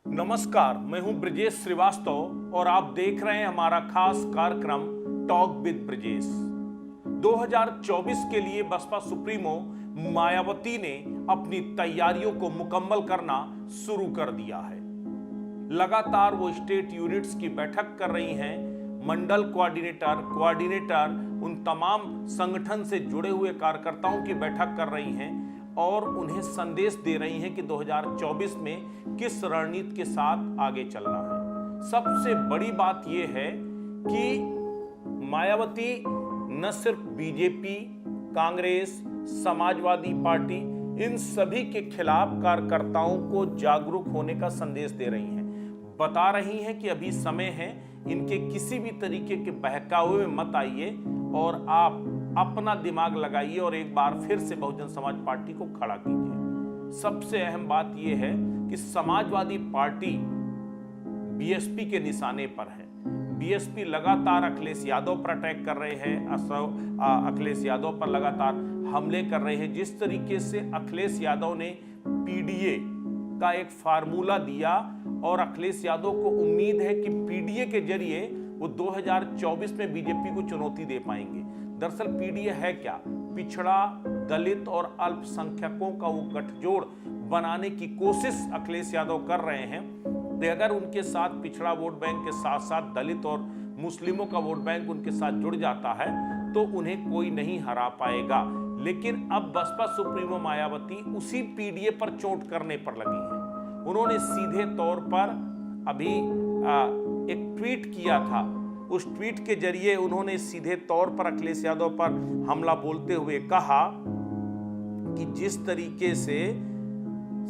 नमस्कार, मैं हूं ब्रजेश श्रीवास्तव और आप देख रहे हैं हमारा खास कार्यक्रम टॉक विद ब्रजेश। 2024 के लिए बसपा सुप्रीमो मायावती ने अपनी तैयारियों को मुकम्मल करना शुरू कर दिया है। लगातार वो स्टेट यूनिट्स की बैठक कर रही हैं, मंडल कोऑर्डिनेटर उन तमाम संगठन से जुड़े हुए कार्यकर्ताओं की बैठक कर रही हैं और उन्हें संदेश दे रही हैं कि 2024 में किस रणनीति के साथ आगे चलना है। सबसे बड़ी बात यह है कि मायावती न सिर्फ बीजेपी, कांग्रेस, समाजवादी पार्टी इन सभी के खिलाफ कार्यकर्ताओं को जागरूक होने का संदेश दे रही हैं। बता रही हैं कि अभी समय है, इनके किसी भी तरीके के बहकावे में मत आइए और आप अपना दिमाग लगाइए और एक बार फिर से बहुजन समाज पार्टी को खड़ा कीजिए। सबसे अहम बात यह है कि समाजवादी पार्टी बीएसपी के निशाने पर है। बीएसपी लगातार अखिलेश यादव पर अटैक कर रहे हैं, अखिलेश यादव पर लगातार हमले कर रहे हैं। जिस तरीके से अखिलेश यादव ने पीडीए का एक फार्मूला दिया और अखिलेश यादव को उम्मीद है कि पीडीए के जरिए वो 2024 में बीजेपी को चुनौती दे पाएंगे। दरअसल पीडीए है क्या? पिछड़ा, दलित और अल्पसंख्यकों का वो गठजोड़ बनाने की कोशिश अखिलेश यादव कर रहे हैं। तो अगर उनके साथ पिछड़ा वोट बैंक के साथ साथ दलित और मुस्लिमों का वोट बैंक उनके साथ जुड़ जाता है तो उन्हें कोई नहीं हरा पाएगा। लेकिन अब बसपा सुप्रीमो मायावती उसी पीडीए पर चोट करने पर लगी है। उन्होंने सीधे तौर पर अभी एक ट्वीट किया था। उस ट्वीट के जरिए उन्होंने सीधे तौर पर अखिलेश यादव पर हमला बोलते हुए कहा कि जिस तरीके से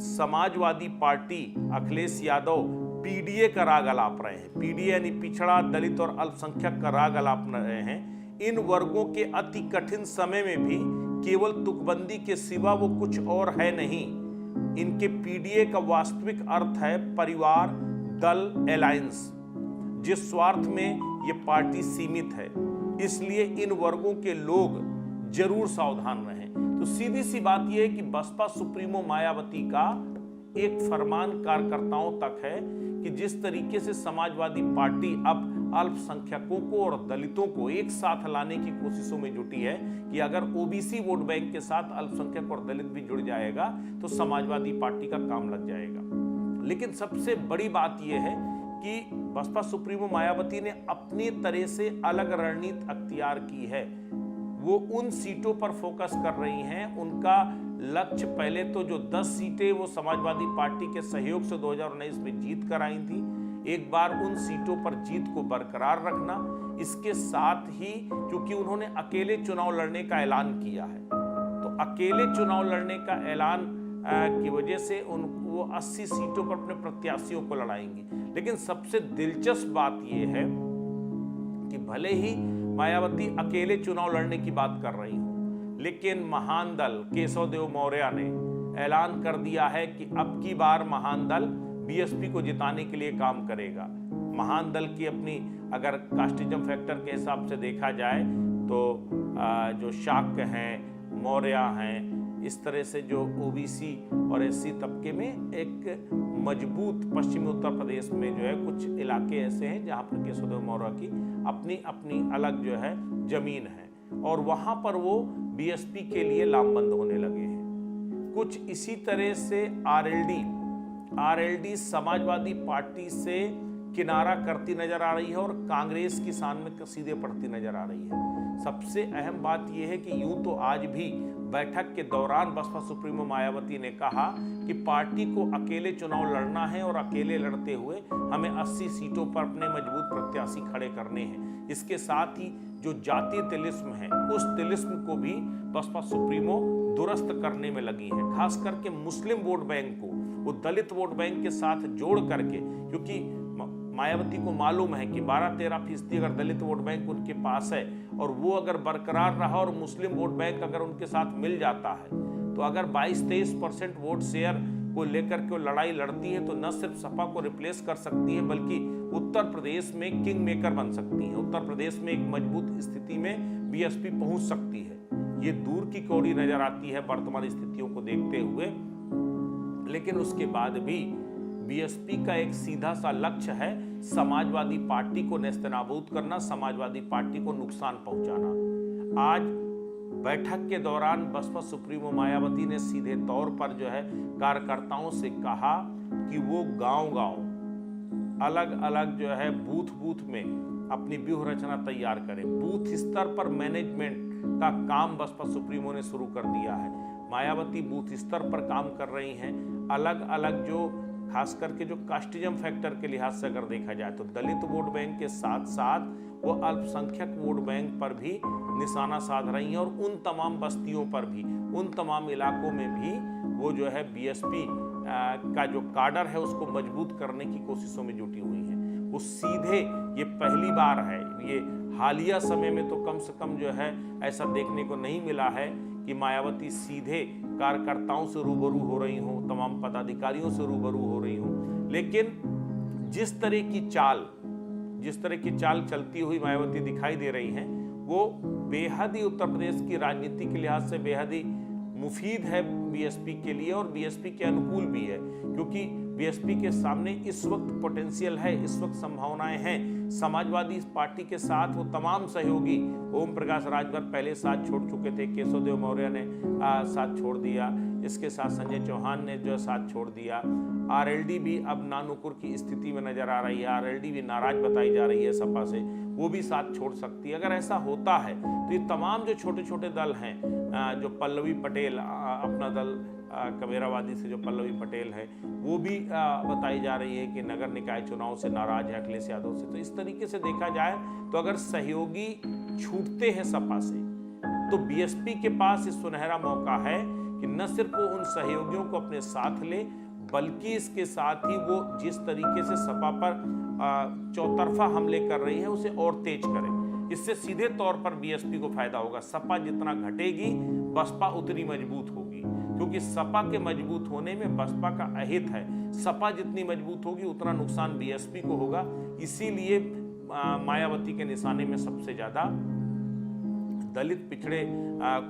समाजवादी पार्टी अखिलेश यादव पीडीए का राग अलाप रहे हैं, पीडीए यानी पिछड़ा, दलित और अल्पसंख्यक का राग अलाप रहे हैं, इन वर्गों के अति कठिन समय में भी केवल तुकबंदी के सिवा वो कुछ और है नहीं। इनके पीडीए का वास्तविक अर्थ है परिवार, दल, अलायंस, जिस स्वार्थ में ये पार्टी सीमित है। इसलिए इन वर्गों के लोग जरूर सावधान रहें। तो सीधी सी बात यह है कि बसपा सुप्रीमो मायावती का एक फरमान कार्यकर्ताओं तक है कि जिस तरीके से समाजवादी पार्टी अब अल्पसंख्यकों को और दलितों को एक साथ लाने की कोशिशों में जुटी है कि अगर ओबीसी वोट बैंक के साथ अल्पसंख्यक और दलित भी जुड़ जाएगा तो समाजवादी पार्टी का काम लग जाएगा। लेकिन सबसे बड़ी बात यह है कि बसपा सुप्रीमो मायावती ने अपनी तरह से अलग रणनीति अख्तियार की है। वो उन सीटों पर फोकस कर रही हैं। उनका लक्ष्य पहले तो जो 10 सीटें वो समाजवादी पार्टी के सहयोग से 2019 में जीत कर आई थी, एक बार उन सीटों पर जीत को बरकरार रखना। इसके साथ ही क्योंकि उन्होंने अकेले चुनाव लड़ने का ऐलान किया है तो अकेले चुनाव लड़ने का ऐलान की वजह से वो 80 सीटों पर अपने प्रत्याशियों को लड़ाएंगी। लेकिन सबसे दिलचस्प बात यह है कि भले ही मायावती अकेले चुनाव लड़ने की बात कर रही हूं, लेकिन महान दल केशव देव मौर्य ने ऐलान कर दिया है कि अब की बार महान दल बीएसपी को जिताने के लिए काम करेगा। महान दल की अपनी अगर कास्टिज्म फैक्टर के हिसाब से देखा जाए तो जो शाक्य हैं, मौर्य हैं, इस तरह से जो ओबीसी और एससी तबके में एक मजबूत पश्चिमी उत्तर प्रदेश में जो है कुछ इलाके ऐसे हैं जहां पर केशवदेव मौर्य की अपनी अपनी अलग जो है जमीन है और वहां पर वो बीएसपी के लिए लामबंद होने लगे हैं। कुछ इसी तरह से आरएलडी समाजवादी पार्टी से किनारा करती नजर आ रही है और कांग्रेस की शान में सीधे पड़ती नजर आ रही है। सबसे अहम बात यह है कि यूं तो आज भी बैठक के दौरान बसपा सुप्रीमो मायावती ने कहा कि पार्टी को अकेले चुनाव लड़ना है और अकेले लड़ते हुए हमें 80 सीटों पर अपने मजबूत प्रत्याशी खड़े करने हैं। इसके साथ ही जो जातीय तिलिस्म है उस तिलिस्म को भी बसपा सुप्रीमो दुरुस्त करने में लगी है। खास करके मुस्लिम वोट बैंक को वो दलित वोट बैंक के साथ जोड़ करके, क्योंकि मायावती को मालूम है कि 12-13% अगर दलित वोट बैंक उनके पास है और वो अगर बरकरार रहा और मुस्लिम वोट बैंक अगर उनके साथ मिल जाता है तो अगर 22-23% वोट शेयर को लेकर के लड़ाई लड़ती है तो न सिर्फ सपा को रिप्लेस कर सकती है बल्कि उत्तर प्रदेश में किंग मेकर बन सकती है। उत्तर प्रदेश में एक मजबूत स्थिति में बीएसपी पहुंच सकती है। ये दूर की कौड़ी नजर आती है वर्तमान स्थितियों को देखते हुए। लेकिन उसके बाद भी बीएसपी का एक सीधा सा लक्ष्य है समाजवादी पार्टी को नेस्तनाबूद करना, समाजवादी पार्टी को नुकसान पहुंचाना। आज बैठक के दौरान बसपा सुप्रीमो मायावती ने सीधे तौर पर जो है कार्यकर्ताओं से कहा कि वो गांव-गांव अलग अलग जो है बूथ में अपनी व्यूह रचना तैयार करें। बूथ स्तर पर मैनेजमेंट का काम बसपा सुप्रीमो ने शुरू कर दिया है। मायावती बूथ स्तर पर काम कर रही हैं। अलग अलग जो खास करके जो कास्टिज्म फैक्टर के लिहाज से अगर देखा जाए तो दलित वोट बैंक के साथ साथ वो अल्पसंख्यक वोट बैंक पर भी निशाना साध रही हैं और उन तमाम बस्तियों पर भी, उन तमाम इलाकों में भी वो जो है बीएसपी का जो काडर है उसको मजबूत करने की कोशिशों में जुटी हुई हैं। वो सीधे, ये पहली बार है, ये हालिया समय में तो कम से कम जो है ऐसा देखने को नहीं मिला है कि मायावती सीधे कार्यकर्ताओं से रूबरू हो रही हों, तमाम पदाधिकारियों से रूबरू हो रही हों। लेकिन जिस तरह की चाल चलती हुई मायावती दिखाई दे रही हैं, वो बेहद ही उत्तर प्रदेश की राजनीति के लिहाज से बेहद ही मुफीद है बीएसपी के लिए और बीएसपी के अनुकूल भी है, क्योंकि बीएसपी के सामने इस वक्त पोटेंशियल है, इस वक्त संभावनाएं हैं। समाजवादी पार्टी के साथ वो तमाम सहयोगी, ओम प्रकाश राजभर पहले साथ छोड़ चुके थे, केशवदेव मौर्य ने साथ छोड़ दिया, इसके साथ संजय चौहान ने जो साथ छोड़ दिया। आरएलडी भी अब नानुकुर की स्थिति में नजर आ रही है, आरएलडी भी नाराज बताई जा रही है सपा से, वो भी साथ छोड़ सकती है। अगर ऐसा होता है तो ये तमाम जो छोटे छोटे दल हैं, जो पल्लवी पटेल अपना दल कबीराबादी से जो पल्लवी पटेल है, वो भी बताई जा रही है कि नगर निकाय चुनाव से नाराज है अखिलेश यादव से। तो इस तरीके से देखा जाए तो अगर सहयोगी छूटते हैं सपा से तो बीएसपी के पास इस सुनहरा मौका है कि न सिर्फ वो उन सहयोगियों को अपने साथ ले, बल्कि इसके साथ ही वो जिस तरीके से सपा पर चौतरफा हमले कर रही है उसे और तेज करें। इससे सीधे तौर पर बीएसपी को फायदा होगा। सपा जितना घटेगी बसपा उतनी मजबूत होगी, क्योंकि सपा के मजबूत होने में बसपा का अहित है। सपा जितनी मजबूत होगी उतना नुकसान बीएसपी को होगा। इसीलिए मायावती के निशाने में सबसे ज्यादा दलित पिछड़े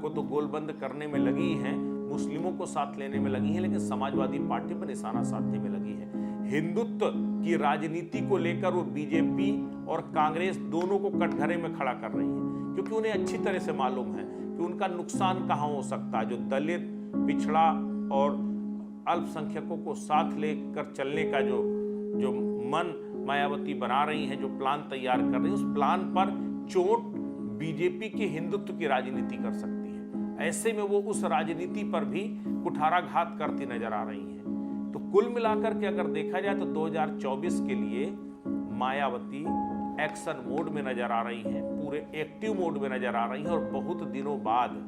को तो गोलबंद करने में लगी हैं, मुस्लिमों को साथ लेने में लगी हैं, लेकिन समाजवादी पार्टी पर निशाना साधने में लगी है। हिंदुत्व की राजनीति को लेकर वो बीजेपी और कांग्रेस दोनों को कटघरे में खड़ा कर रही है, क्योंकि उन्हें अच्छी तरह से मालूम है कि उनका नुकसान कहां हो सकता है। जो दलित, पिछड़ा और अल्पसंख्यकों को साथ लेकर चलने का जो मन मायावती बना रही है, जो प्लान तैयार कर रही है, उस प्लान पर चोट बीजेपी के हिंदुत्व की राजनीति कर सकती है। ऐसे में वो उस राजनीति पर भी कुठाराघात करती नजर आ रही है। तो कुल मिलाकर के अगर देखा जाए तो 2024 के लिए मायावती एक्शन मोड में नजर आ रही हैं, पूरे एक्टिव मोड में नजर आ रही हैं। और बहुत दिनों बाद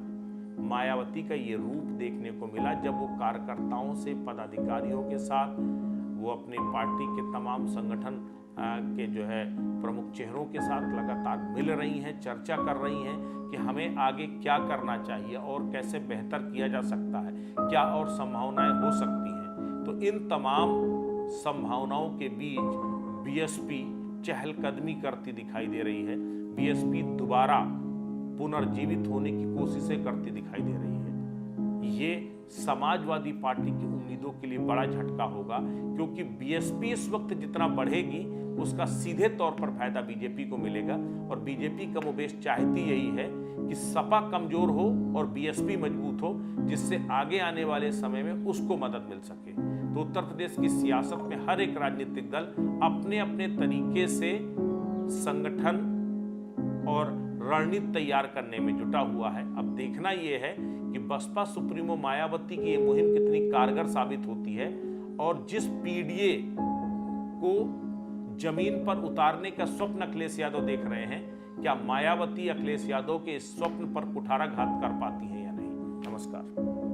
मायावती का ये रूप देखने को मिला जब वो कार्यकर्ताओं से, पदाधिकारियों के साथ, वो अपनी पार्टी के तमाम संगठन के जो है प्रमुख चेहरों के साथ लगातार मिल रही हैं, चर्चा कर रही हैं कि हमें आगे क्या करना चाहिए और कैसे बेहतर किया जा सकता है, क्या और संभावनाएं हो सकती हैं। तो इन तमाम संभावनाओं के बीच बीएसपी चहलकदमी करती दिखाई दे रही है। बीएसपी दोबारा पुनर्जीवित होने की कोशिशें करती दिखाई दे रही है। ये समाजवादी पार्टी की उम्मीदों के लिए बड़ा झटका होगा, क्योंकि बीएसपी इस वक्त जितना बढ़ेगी उसका सीधे तौर पर फायदा बीजेपी को मिलेगा। और बीजेपी कमोबेश चाहती यही है कि सपा कमजोर हो और बीएसपी मजबूत हो, जिससे आगे आने वाले समय में उसको मदद मिल सके। तो उत्तर प्रदेश की सियासत में हर एक राजनीतिक दल अपने अपने तरीके से संगठन और रणनीति तैयार करने में जुटा हुआ है। अब देखना यह है कि बसपा सुप्रीमो मायावती की ये मुहिम कितनी कारगर साबित होती है और जिस पीडीए को जमीन पर उतारने का स्वप्न अखिलेश यादव देख रहे हैं, क्या मायावती अखिलेश यादव के इस स्वप्न पर कुठाराघात कर पाती है या नहीं। नमस्कार।